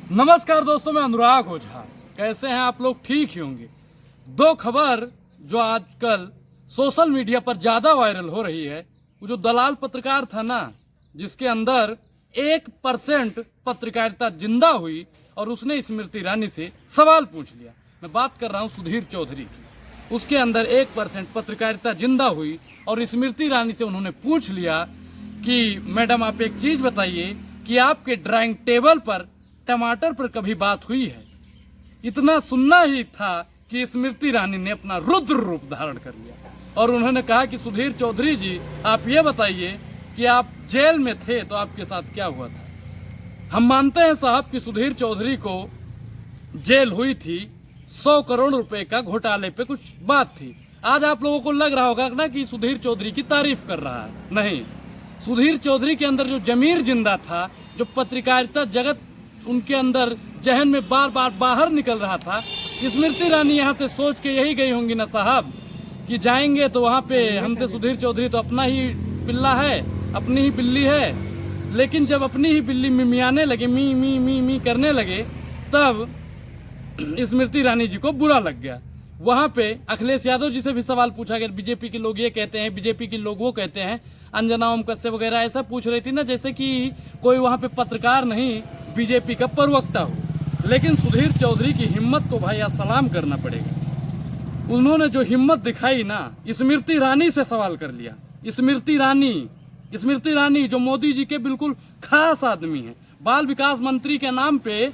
नमस्कार दोस्तों, मैं अनुराग ओझा। कैसे हैं आप लोग? ठीक ही होंगे। दो खबर जो आजकल सोशल मीडिया पर ज्यादा वायरल हो रही है, वो जो दलाल पत्रकार था ना, जिसके अंदर 1% पत्रकारिता जिंदा हुई और उसने स्मृति ईरानी से सवाल पूछ लिया। मैं बात कर रहा हूं सुधीर चौधरी की। उसके अंदर 1% पत्रकारिता जिंदा हुई और स्मृति ईरानी से उन्होंने पूछ लिया कि मैडम आप एक चीज बताइए कि आपके ड्राइंग टेबल पर टमाटर पर कभी बात हुई है? इतना सुनना ही था कि स्मृति ईरानी ने अपना रुद्र रूप धारण कर लिया और उन्होंने कहा कि सुधीर चौधरी जी, आप ये बताइए कि आप जेल में थे तो आपके साथ क्या हुआ था? हम मानते हैं साहब कि सुधीर चौधरी को जेल हुई थी, 100 करोड़ रुपए का घोटाले पे कुछ बात थी। आज आप लोगों को लग रहा होगा ना कि सुधीर चौधरी की तारीफ कर रहा है। नहीं, सुधीर चौधरी के अंदर जो जमीर जिंदा था, जो पत्रकारिता जगत उनके अंदर जहन में बार बार बाहर निकल रहा था, स्मृति ईरानी यहाँ से सोच के यही गई होंगी ना साहब कि जाएंगे तो वहाँ पे हमसे सुधीर चौधरी तो अपना ही पिल्ला है, अपनी ही बिल्ली है। लेकिन जब अपनी ही बिल्ली मिमियाने लगे, मी मी मी मी करने लगे, तब स्मृति ईरानी जी को बुरा लग गया। वहाँ पे अखिलेश यादव जी से भी सवाल पूछा गया। बीजेपी के लोग ये कहते हैं, बीजेपी के लोग वो कहते हैं। अंजना ओम कश्यप वगैरह ऐसा पूछ रही थी ना जैसे कि कोई वहाँ पे पत्रकार नहीं, बीजेपी का प्रवक्ता हो। लेकिन सुधीर चौधरी की हिम्मत को भाई आज सलाम करना पड़ेगा। उन्होंने जो हिम्मत दिखाई ना, स्मृति ईरानी से सवाल कर लिया। स्मृति ईरानी जो मोदी जी के बिल्कुल खास आदमी है, बाल विकास मंत्री के नाम पे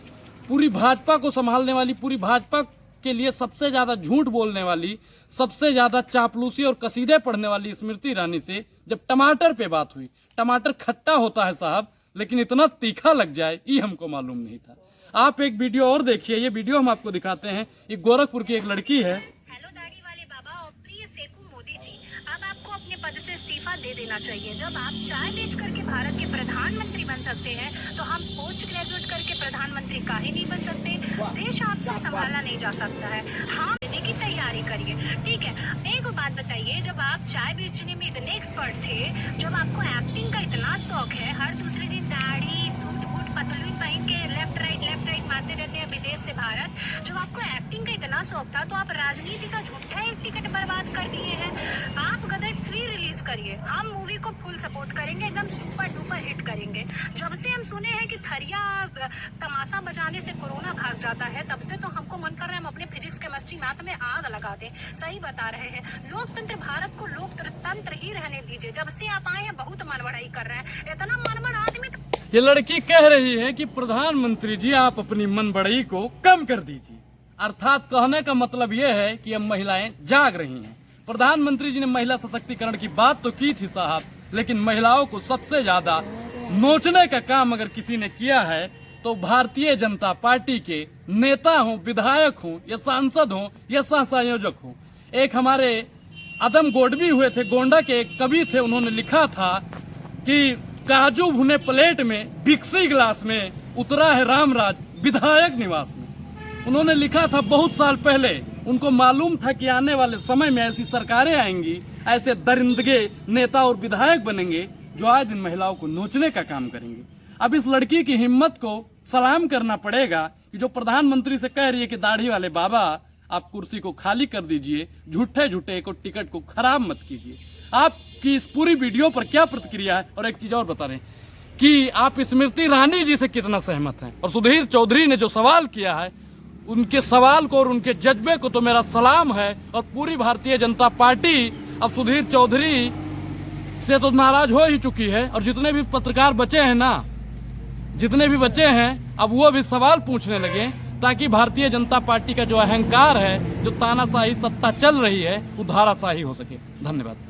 पूरी भाजपा को संभालने वाली, पूरी भाजपा के लिए सबसे ज्यादा झूठ बोलने वाली, सबसे ज्यादा चापलूसी और कसीदे पढ़ने वाली स्मृति ईरानी से जब टमाटर पे बात हुई, टमाटर खट्टा होता है साहब, लेकिन इतना तीखा लग जाए ये हमको मालूम नहीं था। आप एक वीडियो और देखिए, ये वीडियो हम आपको दिखाते हैं। ये गोरखपुर की एक लड़की है। हेलो दाढ़ी वाले बाबा और प्रिय फेकू मोदी जी, अब आपको अपने पद से इस्तीफा दे देना चाहिए। जब आप चाय बेच करके भारत के प्रधानमंत्री बन सकते हैं, तो हम पोस्ट ग्रेजुएट करके प्रधानमंत्री काहे नहीं बन सकते? देश आपसे संभाला नहीं जा सकता है। हाँ, देने की तैयारी करिए, ठीक है। एक बात बताइए, जब आप चाय बेचने में इतने एक्सपर्ट थे, जब आपको एक्टिंग का इतना शौक है, हर दूसरे दिन दाढ़ी सूट बूट पतलून पहन के लेफ्ट राइट मारते रहते हैं विदेश से भारत, जब आपको एक्टिंग का इतना शौक था, तो आप राजनीति का झूठा एक टिकट बर्बाद कर दिए हैं। आप गदर 3 रिलीज करिए, हम मूवी को फुल सपोर्ट करेंगे, एकदम सुपर डुपर हिट करेंगे। जब से हम सुने हैं कि थरिया तमाशा बजाने से कोरोना भाग जाता है, तब से तो हमको मन कर रहा है हम अपने फिजिक्स केमिस्ट्री मैथ में आग लगा दें। सही बता रहे हैं, लोकतंत्र भारत को लोकतंत्र ही रहने दीजिए। जब से आप आए हैं बहुत मनबड़ाई कर रहे हैं, इतना मनबड़ आदमी। ये लड़की कह रही है कि प्रधानमंत्री जी आप अपनी मनबड़ाई को कम कर दीजिए। अर्थात कहने का मतलब ये है कि अब महिलाएं जाग रही हैं। प्रधानमंत्री जी ने महिला सशक्तिकरण की बात तो की थी साहब, लेकिन महिलाओं को सबसे ज्यादा नोचने का काम अगर किसी ने किया है तो भारतीय जनता पार्टी के नेता हों, विधायक हों या सांसद हों या सह संयोजक हों। एक हमारे आदम गोडवी हुए थे, गोंडा के एक कवि थे, उन्होंने लिखा था कि काजू भुने प्लेट में, बिक्सी गिलास में, उतरा है रामराज विधायक निवास में। उन्होंने लिखा था बहुत साल पहले। उनको मालूम था कि आने वाले समय में ऐसी सरकारें आएंगी, ऐसे दरिंदगे नेता और विधायक बनेंगे जो आए दिन महिलाओं को नोचने का काम करेंगे। अब इस लड़की की हिम्मत को सलाम करना पड़ेगा कि जो प्रधानमंत्री से कह रही है कि दाढ़ी वाले बाबा आप कुर्सी को खाली कर दीजिए, झूठे झूठे को टिकट को खराब मत कीजिए। आपकी इस पूरी वीडियो पर क्या प्रतिक्रिया है? और एक चीज और बता रहे हैं कि आप स्मृति ईरानी जी से कितना सहमत हैं? और सुधीर चौधरी ने जो सवाल किया है, उनके सवाल को और उनके जज्बे को तो मेरा सलाम है। और पूरी भारतीय जनता पार्टी अब सुधीर चौधरी से तो नाराज हो ही चुकी है। और जितने भी पत्रकार बचे हैं ना, जितने भी बचे हैं, अब वो भी सवाल पूछने लगे, ताकि भारतीय जनता पार्टी का जो अहंकार है, जो तानाशाही सत्ता चल रही है, वो धाराशाही हो सके। धन्यवाद।